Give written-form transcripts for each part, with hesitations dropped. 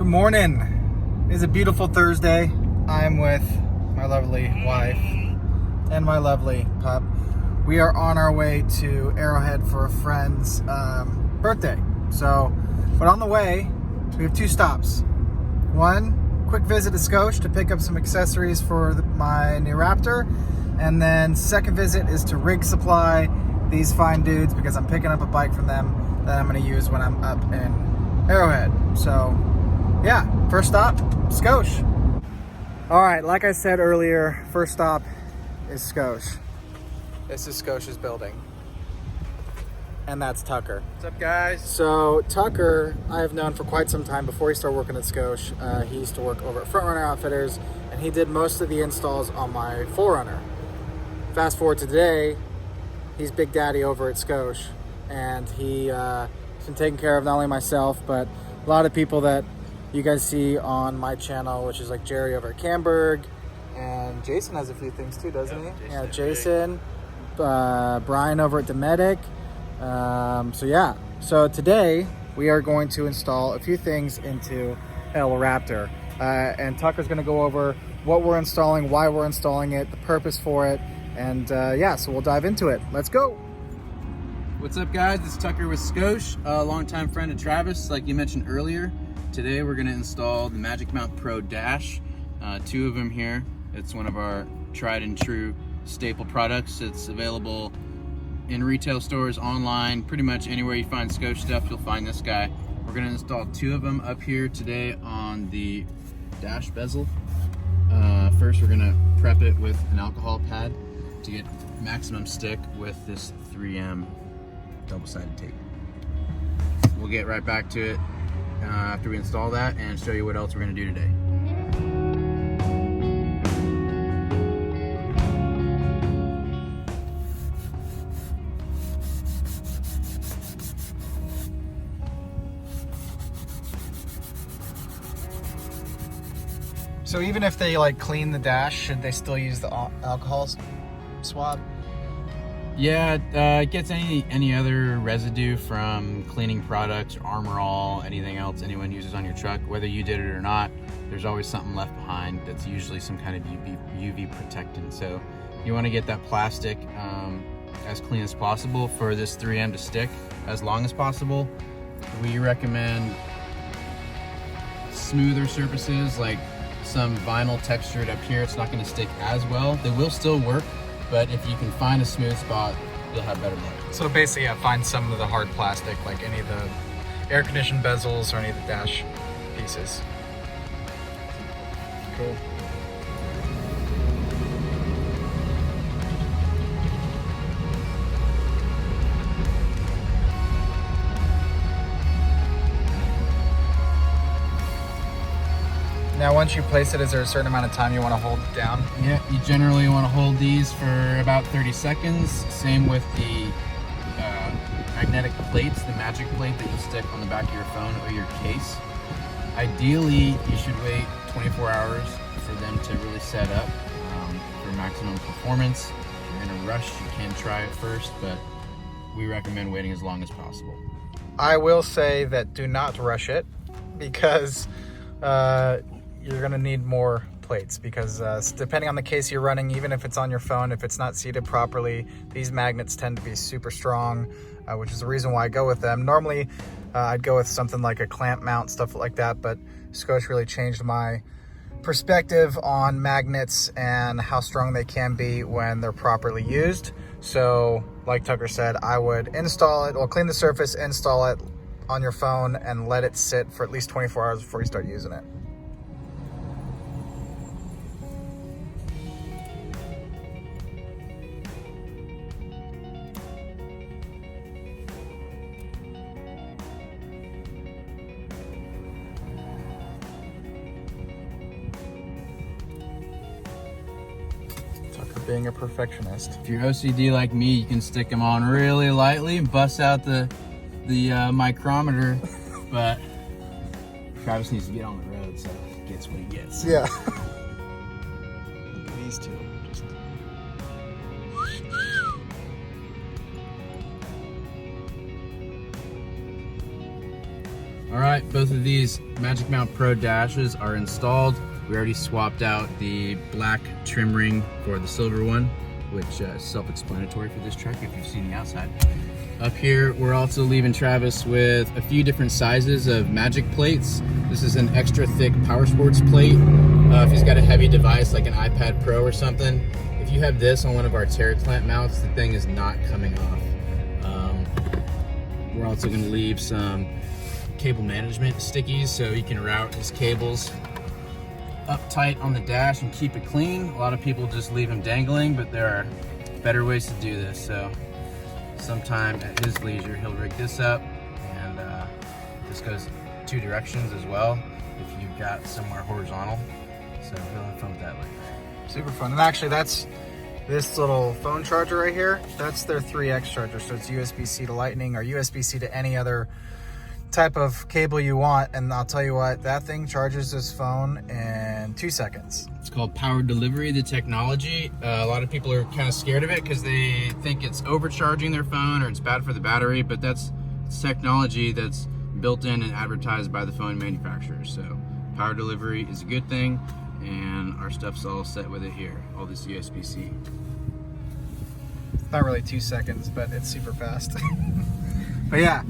Good morning. It is a beautiful Thursday. I'm with my lovely wife and my lovely pup. We are on our way to Arrowhead for a friend's birthday. But on the way, we have two stops. One, quick visit to Scosche to pick up some accessories for my new Raptor. And then second visit is to Rink Supply, these fine dudes, because I'm picking up a bike from them that I'm going to use when I'm up in Arrowhead. So yeah, first stop, Scosche. All right, like I said earlier, first stop is Scosche. This is Scosche's building. And that's Tucker. What's up, guys? So Tucker, I have known for quite some time before he started working at Scosche. He used to work over at Front Runner Outfitters, and he did most of the installs on my 4Runner. Fast forward to today, he's Big Daddy over at Scosche, and he's been taking care of not only myself, but a lot of people that you guys see on my channel, which is like Jerry over at Camberg, and Jason has a few things too, doesn't he? Yeah, Jason, Brian over at Dometic. So today we are going to install a few things into El Raptor, and Tucker's going to go over what we're installing, why we're installing it, the purpose for it, and so we'll dive into it. Let's go. What's up, guys? This is Tucker with Scosche, a longtime friend of Travis, like you mentioned earlier. Today we're going to install the Magic Mount Pro Dash, two of them here. It's one of our tried and true staple products. It's available in retail stores, online, pretty much anywhere you find Scosche stuff, you'll find this guy. We're going to install two of them up here today on the dash bezel. First, we're going to prep it with an alcohol pad to get maximum stick with this 3M double-sided tape. We'll get right back to it after we install that and show you what else we're going to do today. So even if they like clean the dash, should they still use the alcohol swab? Yeah, it gets any other residue from cleaning products, or Armor All, anything else anyone uses on your truck, whether you did it or not, there's always something left behind that's usually some kind of UV protectant. So you want to get that plastic as clean as possible for this 3M to stick as long as possible. We recommend smoother surfaces, like some vinyl textured up here. It's not going to stick as well. They will still work, but if you can find a smooth spot, you'll have better luck. So basically, find some of the hard plastic, like any of the air conditioned bezels or any of the dash pieces. Cool. Now, once you place it, is there a certain amount of time you want to hold it down? Yeah, you generally want to hold these for about 30 seconds. Same with the magnetic plates, the magic plate that you stick on the back of your phone or your case. Ideally, you should wait 24 hours for them to really set up for maximum performance. If you're in a rush, you can try it first, but we recommend waiting as long as possible. I will say that do not rush it, because you're going to need more plates, because depending on the case you're running, even if it's on your phone, if it's not seated properly, these magnets tend to be super strong, which is the reason why I go with them. Normally, I'd go with something like a clamp mount, stuff like that, but Scosche really changed my perspective on magnets and how strong they can be when they're properly used. So, like Tucker said, I would install it, or clean the surface, install it on your phone, and let it sit for at least 24 hours before you start using it. Being a perfectionist. If you're OCD like me, you can stick them on really lightly and bust out the micrometer, but Travis needs to get on the road, so he gets what he gets. Yeah. These two just All right, both of these Magic Mount Pro dashes are installed. We already swapped out the black trim ring for the silver one, which is self-explanatory for this truck if you've seen the outside. Up here, we're also leaving Travis with a few different sizes of Magic plates. This is an extra thick Power Sports plate. If he's got a heavy device like an iPad Pro or something, if you have this on one of our Tera clamp mounts, the thing is not coming off. We're also going to leave some cable management stickies so he can route his cables up tight on the dash and keep it clean. A lot of people just leave them dangling, but there are better ways to do this. So sometime at his leisure, he'll rig this up, and this goes 2 directions as well if you've got somewhere horizontal. So he'll have fun with that later. Super fun. And actually, that's this little phone charger right here. That's their 3X charger. So it's USB-C to Lightning or USB-C to any other type of cable you want. And I'll tell you what, that thing charges this phone in 2 seconds. It's called power delivery, the technology. A lot of people are kind of scared of it because they think it's overcharging their phone or it's bad for the battery, but it's technology that's built in and advertised by the phone manufacturers. So power delivery is a good thing, and our stuff's all set with it here, all this USB-C. It's not really 2 seconds, but it's super fast. But yeah,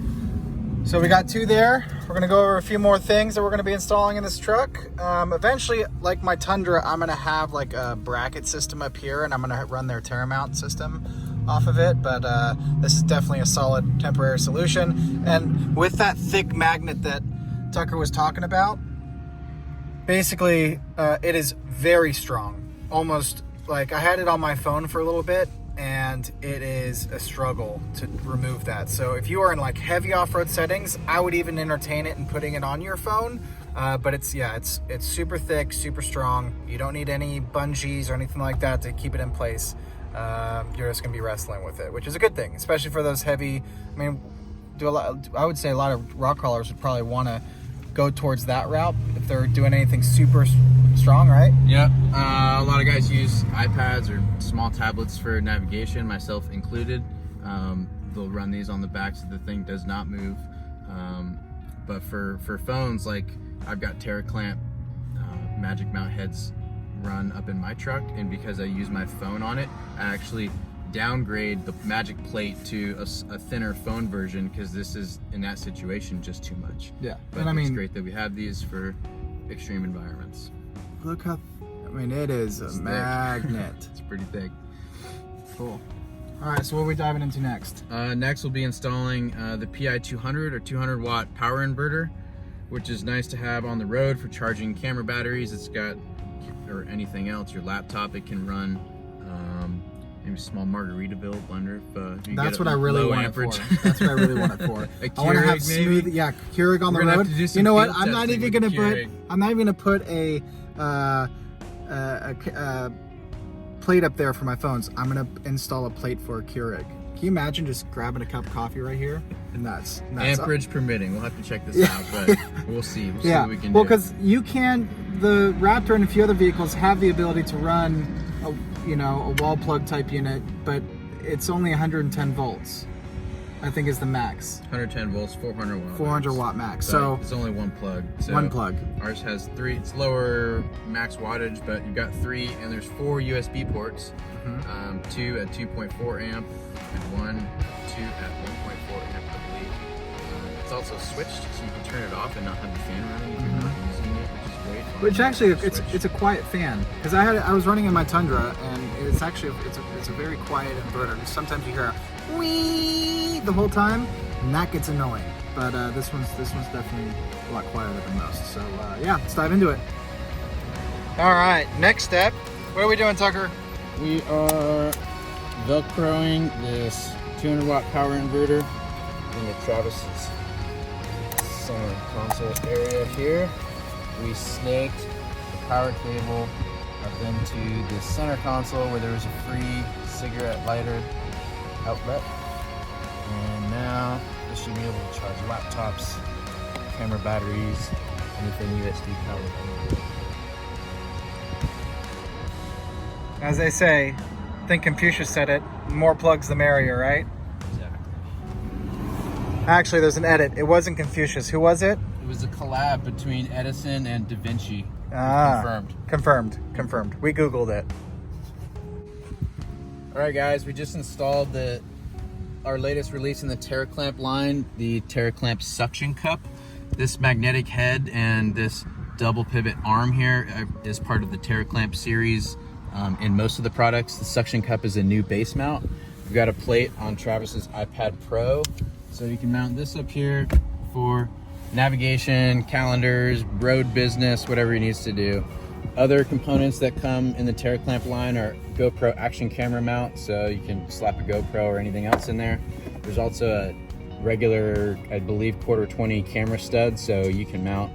so we got 2 there. We're gonna go over a few more things that we're gonna be installing in this truck. Eventually, like my Tundra, I'm gonna have like a bracket system up here, and I'm gonna run their Tera mount system off of it, but this is definitely a solid temporary solution. And with that thick magnet that Tucker was talking about, basically it is very strong. Almost like I had it on my phone for a little bit, and it is a struggle to remove that. So if you are in like heavy off-road settings, I would even entertain it and putting it on your phone. But it's super thick, super strong. You don't need any bungees or anything like that to keep it in place. You're just gonna be wrestling with it, which is a good thing, especially for those heavy. I mean, I would say a lot of rock crawlers would probably want to go towards that route if they're doing anything super strong, right? Yeah, a lot of guys use iPads or small tablets for navigation, myself included. They'll run these on the back so the thing does not move. But for phones, like I've got Tera clamp Magic Mount heads run up in my truck, and because I use my phone on it, I actually downgrade the Magic plate to a thinner phone version because this is, in that situation, just too much. Yeah, but and I mean, it's great that we have these for extreme environments. Look how, I mean, it is a magnet. It's pretty thick. Cool. All right, so what are we diving into next? Next, we'll be installing the PI 200 or 200 watt power inverter, which is nice to have on the road for charging camera batteries. It's got, or anything else, your laptop. It can run maybe a small Margaritaville blender. If you That's get what I really want amperage. it for. That's what I really want it for. A I want to have Keurig, smooth, maybe? yeah, Keurig on We're the gonna road. have to do some You know what? field I'm not testing even with gonna the put. Keurig. I'm not even gonna put a plate up there for my phones. I'm gonna install a plate for a Keurig. Can you imagine just grabbing a cup of coffee right here? Nuts. Amperage permitting. We'll have to check this out, but we'll see. We'll see what we can do. Well, because you can, the Raptor and a few other vehicles have the ability to run a wall plug type unit, but it's only 110 volts, I think, is the max. 110 volts, 400 watt. 400 watt max. But so it's only one plug. So one plug. Ours has 3. It's lower max wattage, but you've got 3, and there's 4 USB ports. 2 at 2.4 amp, and 2 at 1.4 amp, I believe. It's also switched, so you can turn it off and not have the fan running if you're not using it, which is great. Which actually, it's a quiet fan, because I was running in my Tundra, and it's actually it's a very quiet inverter. Sometimes you hear a wee the whole time, and that gets annoying. But this one's definitely a lot quieter than most. So yeah, let's dive into it. All right, next step. What are we doing, Tucker? We are Velcroing this 200 watt power inverter into Travis's center console area here. We snaked the power cable up into the center console where there was a free cigarette lighter outlet. And now this should be able to charge laptops, camera batteries, anything USB powered. As they say, I think Confucius said it, more plugs the merrier, right? Exactly. Actually, there's an edit. It wasn't Confucius. Who was it? was a collab between Edison and Da Vinci. Confirmed. We Googled it. All right, guys, we just installed our latest release in the Tera clamp line, the Tera clamp suction cup. This magnetic head and this double pivot arm here is part of the Tera clamp series. In most of the products, the suction cup is a new base mount. We've got a plate on Travis's iPad Pro, so you can mount this up here for navigation, calendars, road business, whatever he needs to do. Other components that come in the Tera clamp line are GoPro action camera mount, so you can slap a GoPro or anything else in there. There's also a regular, I believe, 1/4-20 camera stud, so you can mount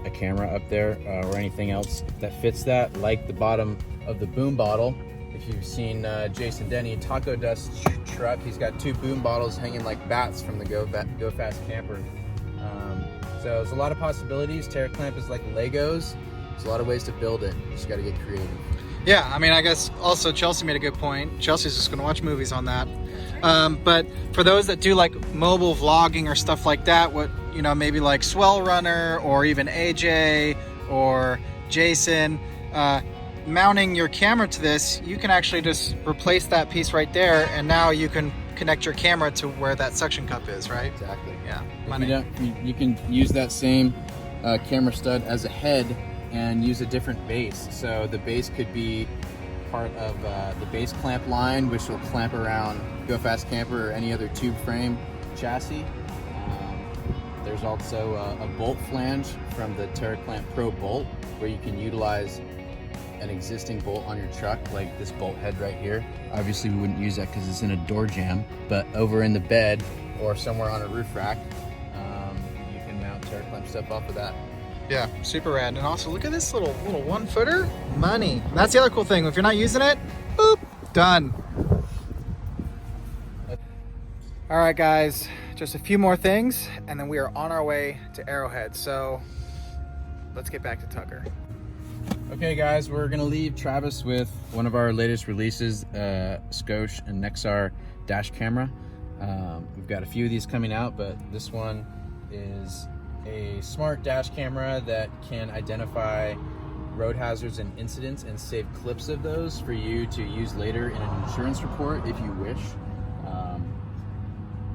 a camera up there or anything else that fits that, like the bottom of the boom bottle. If you've seen Jason Denny Taco Dust truck, he's got 2 boom bottles hanging like bats from the Go Fast camper. So there's a lot of possibilities. Tera clamp is like Legos. There's a lot of ways to build it. You just got to get creative. Yeah, I mean, I guess also Chelsea made a good point. Chelsea's just going to watch movies on that. But for those that do like mobile vlogging or stuff like that, what, you know, maybe like Swell Runner or even AJ or Jason, mounting your camera to this, you can actually just replace that piece right there, and now you can connect your camera to where that suction cup is, right? Exactly. Yeah. You can use that same camera stud as a head and use a different base. So the base could be part of the base clamp line, which will clamp around Go Fast Camper or any other tube frame chassis. There's also a bolt flange from the Tera Clamp Pro bolt, where you can utilize an existing bolt on your truck, like this bolt head right here. Obviously we wouldn't use that because it's in a door jamb, but over in the bed or somewhere on a roof rack, you can mount Tera Clamp stuff off of that. Yeah, super rad. And also look at this little 1-footer. Money. That's the other cool thing. If you're not using it, boop, done. All right, guys, just a few more things, and then we are on our way to Arrowhead. So let's get back to Tucker. Okay, guys, we're gonna leave Travis with one of our latest releases, Scosche and Nexar dash camera. We've got a few of these coming out, but this one is a smart dash camera that can identify road hazards and incidents and save clips of those for you to use later in an insurance report if you wish.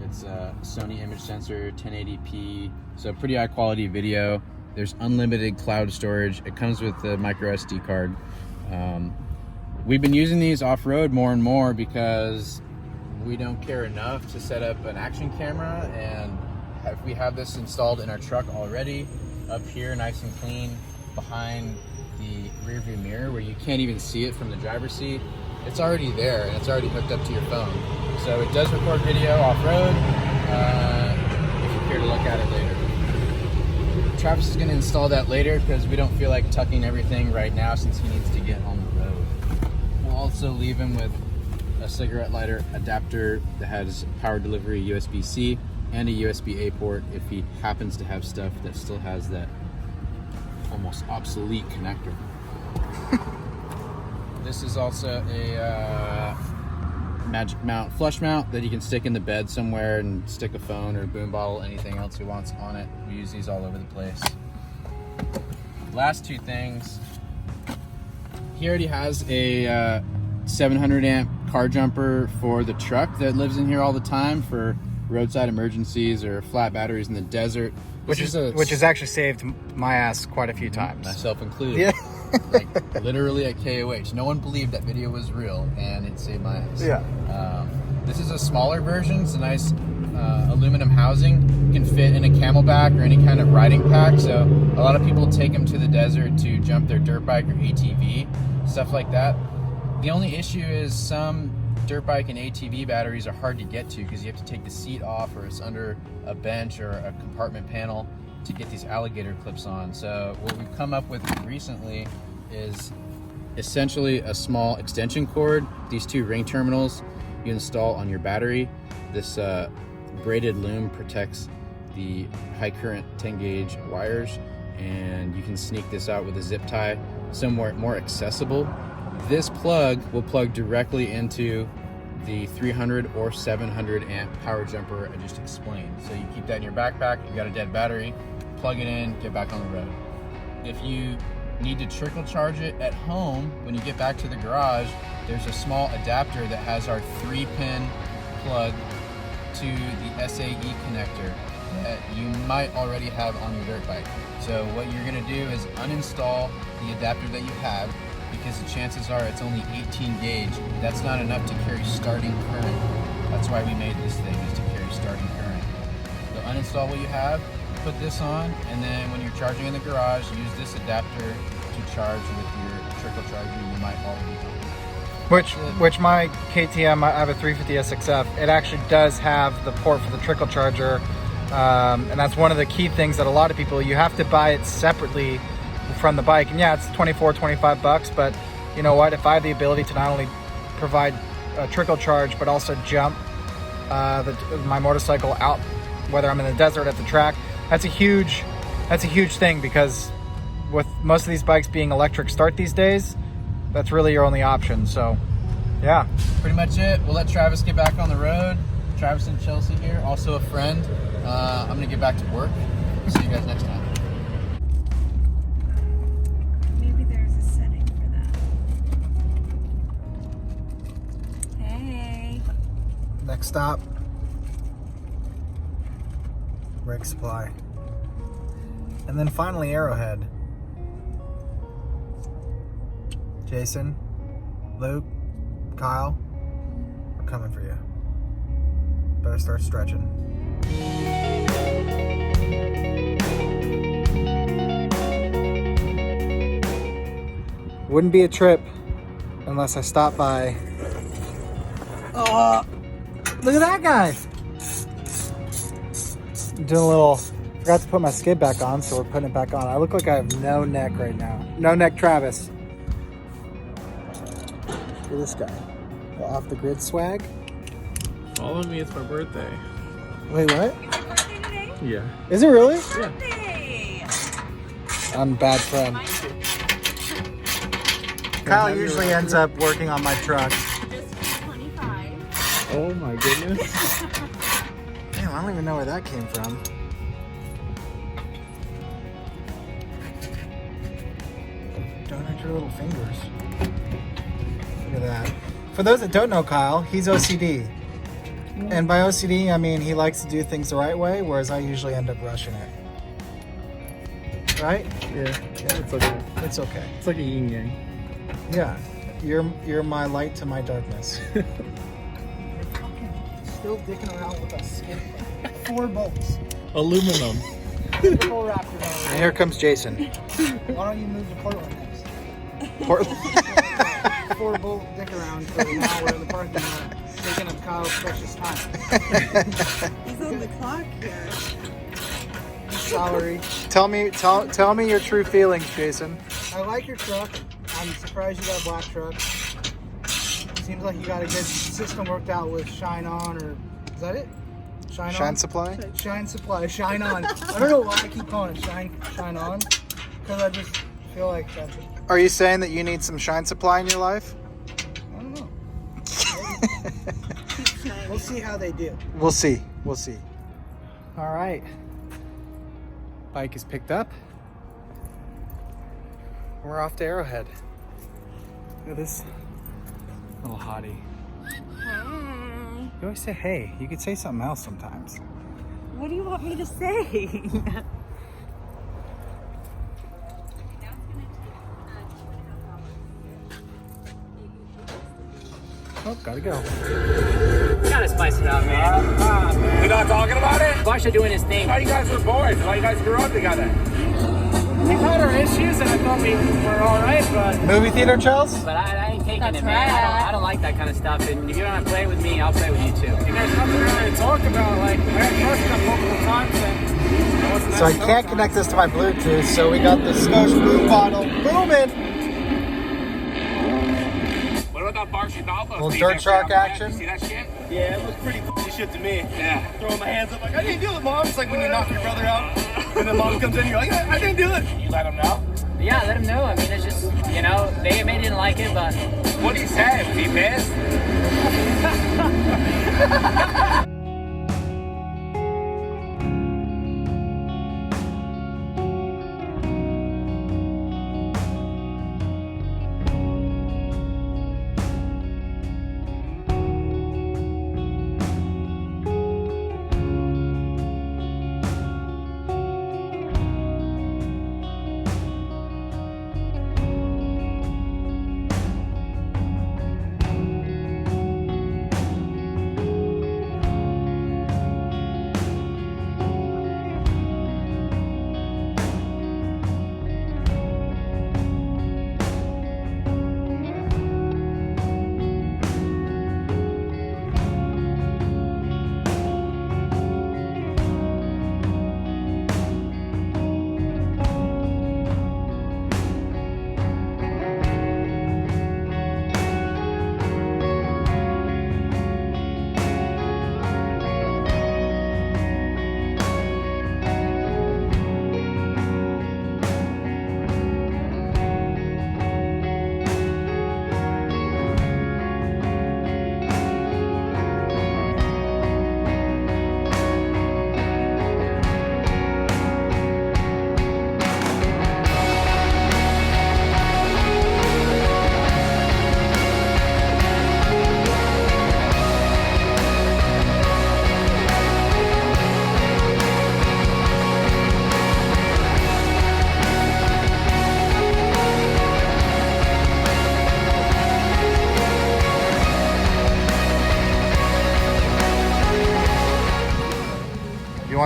It's a Sony image sensor, 1080p, so pretty high quality video. There's unlimited cloud storage. It comes with a micro SD card. We've been using these off-road more and more because we don't care enough to set up an action camera, and we have this installed in our truck already, up here nice and clean behind the rear view mirror where you can't even see it from the driver's seat. It's already there and it's already hooked up to your phone. So it does record video off-road if you care to look at it later. Travis is going to install that later because we don't feel like tucking everything right now since he needs to get on the road. We'll also leave him with a cigarette lighter adapter that has power delivery USB-C and a USB-A port if he happens to have stuff that still has that almost obsolete connector. This is also a magic mount, flush mount that you can stick in the bed somewhere and stick a phone or a boom bottle, anything else he wants on it. We use these all over the place. Last two things. He already has a 700 amp car jumper for the truck that lives in here all the time for roadside emergencies or flat batteries in the desert. Which has actually saved my ass quite a few times. Myself included. Yeah. Like literally at KOH. No one believed that video was real and it saved my ass. Yeah. This is a smaller version. It's a nice aluminum housing. It can fit in a camelback or any kind of riding pack. So a lot of people take them to the desert to jump their dirt bike or ATV, stuff like that. The only issue is some dirt bike and ATV batteries are hard to get to because you have to take the seat off or it's under a bench or a compartment panel to get these alligator clips on. So what we've come up with recently is essentially a small extension cord. These two ring terminals you install on your battery. This braided loom protects the high current 10 gauge wires, and you can sneak this out with a zip tie somewhere more accessible. This plug will plug directly into the 300 or 700 amp power jumper I just explained. So you keep that in your backpack, you got a dead battery, plug it in, get back on the road. If you need to trickle charge it at home, when you get back to the garage, there's a small adapter that has our 3-pin plug to the SAE connector that you might already have on your dirt bike. So what you're gonna do is uninstall the adapter that you have, because the chances are it's only 18 gauge. That's not enough to carry starting current. That's why we made this thing, is to carry starting current. So uninstall what you have, put this on, and then when you're charging in the garage, use this adapter to charge with your trickle charger you might already have. Which my KTM, I have a 350 SXF, it actually does have the port for the trickle charger. And that's one of the key things that a lot of people, you have to buy it separately from the bike. And yeah, it's 24, 25 bucks, but you know what? If I have the ability to not only provide a trickle charge, but also jump my motorcycle out, whether I'm in the desert, at the track, that's a huge thing, because with most of these bikes being electric start these days, that's really your only option. So yeah, pretty much it. We'll let Travis get back on the road. Travis and Chelsea here, also a friend. I'm gonna get back to work. See you guys next time. Maybe there's a setting for that. Hey. next stop, Rink Supply. And then finally Arrowhead. Jason, Luke, Kyle, we're coming for you. Better start stretching. Wouldn't be a trip unless I stopped by. Oh, look at that guy. I'm doing a little, forgot to put my skid back on, so we're putting it back on. I look like I have no neck right now. No neck Travis. Look at this guy. The off the grid swag. Follow me, it's my birthday. Wait, what? Your birthday today? Yeah. Is it really? Yeah. Birthday! I'm a bad friend. Kyle usually ends up working on my truck. Just 25. Oh my goodness. Damn, I don't even know where that came from. Don't hurt your little fingers. Look at that. For those that don't know Kyle, he's OCD. And by OCD, I mean he likes to do things the right way, whereas I usually end up rushing it. Right? Yeah, it's okay. It's okay. It's like a yin yang. Yeah. You're my light to my darkness. Still dicking around with a skid plate. 4 bolts. Aluminum. Typical Raptor. And here comes Jason. Why don't you move to Portland next? Portland. 4 bolt dick around for an hour in the parking lot, taking up Kyle's precious time. He's on the clock here. Salary. Tell me your true feelings, Jason. I like your truck. I'm surprised you got a black truck. Seems like you got a good system worked out with Shine On, or is that it? Shine Shine On? Supply? Shine Supply. Shine On. I don't know why I keep calling it Shine On, because I just feel like that's it. Are you saying that you need some Shine Supply in your life? I don't know. We'll see how they do. We'll see. We'll see. All right. Bike is picked up. We're off to Arrowhead. Look at this little hottie. Hi. You always say hey. You could say something else sometimes. What do you want me to say? Oh, gotta go. Gotta spice it up, man. We're not talking about it? Scosche doing his thing. How you guys were boys? How you guys grew up together? We've had our issues, and I thought we were all right, but Movie theater, Chels? I ain't taking That's it, man. right. I don't like that kind of stuff. And if you don't want to play with me, I'll play with you too. There's nothing really to talk about. Like, I got crushed up multiple times, and I wasn't So I that can't stoked connect on this to my Bluetooth, so we got the Scosche brew bottle booming. it. What about that Barcy Dolphins? Little dirt shark action. You see that shit? Yeah, it looks pretty shit to me. Yeah. Throwing my hands up like, I didn't do it, Mom. It's like when you knock your brother out and then Mom comes in, you're like, I didn't do it. You let him know? Yeah, let him know. I mean, it's just, you know, they didn't like it, but What did he say? Was he pissed?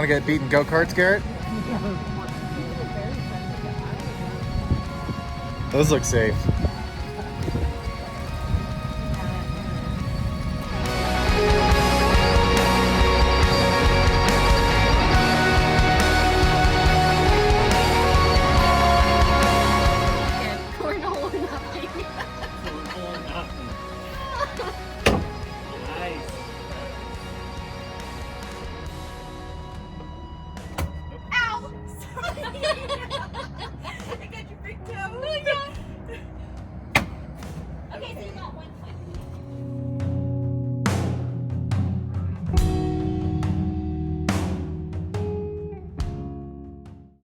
want to get beaten go-karts, Garrett? Those look safe.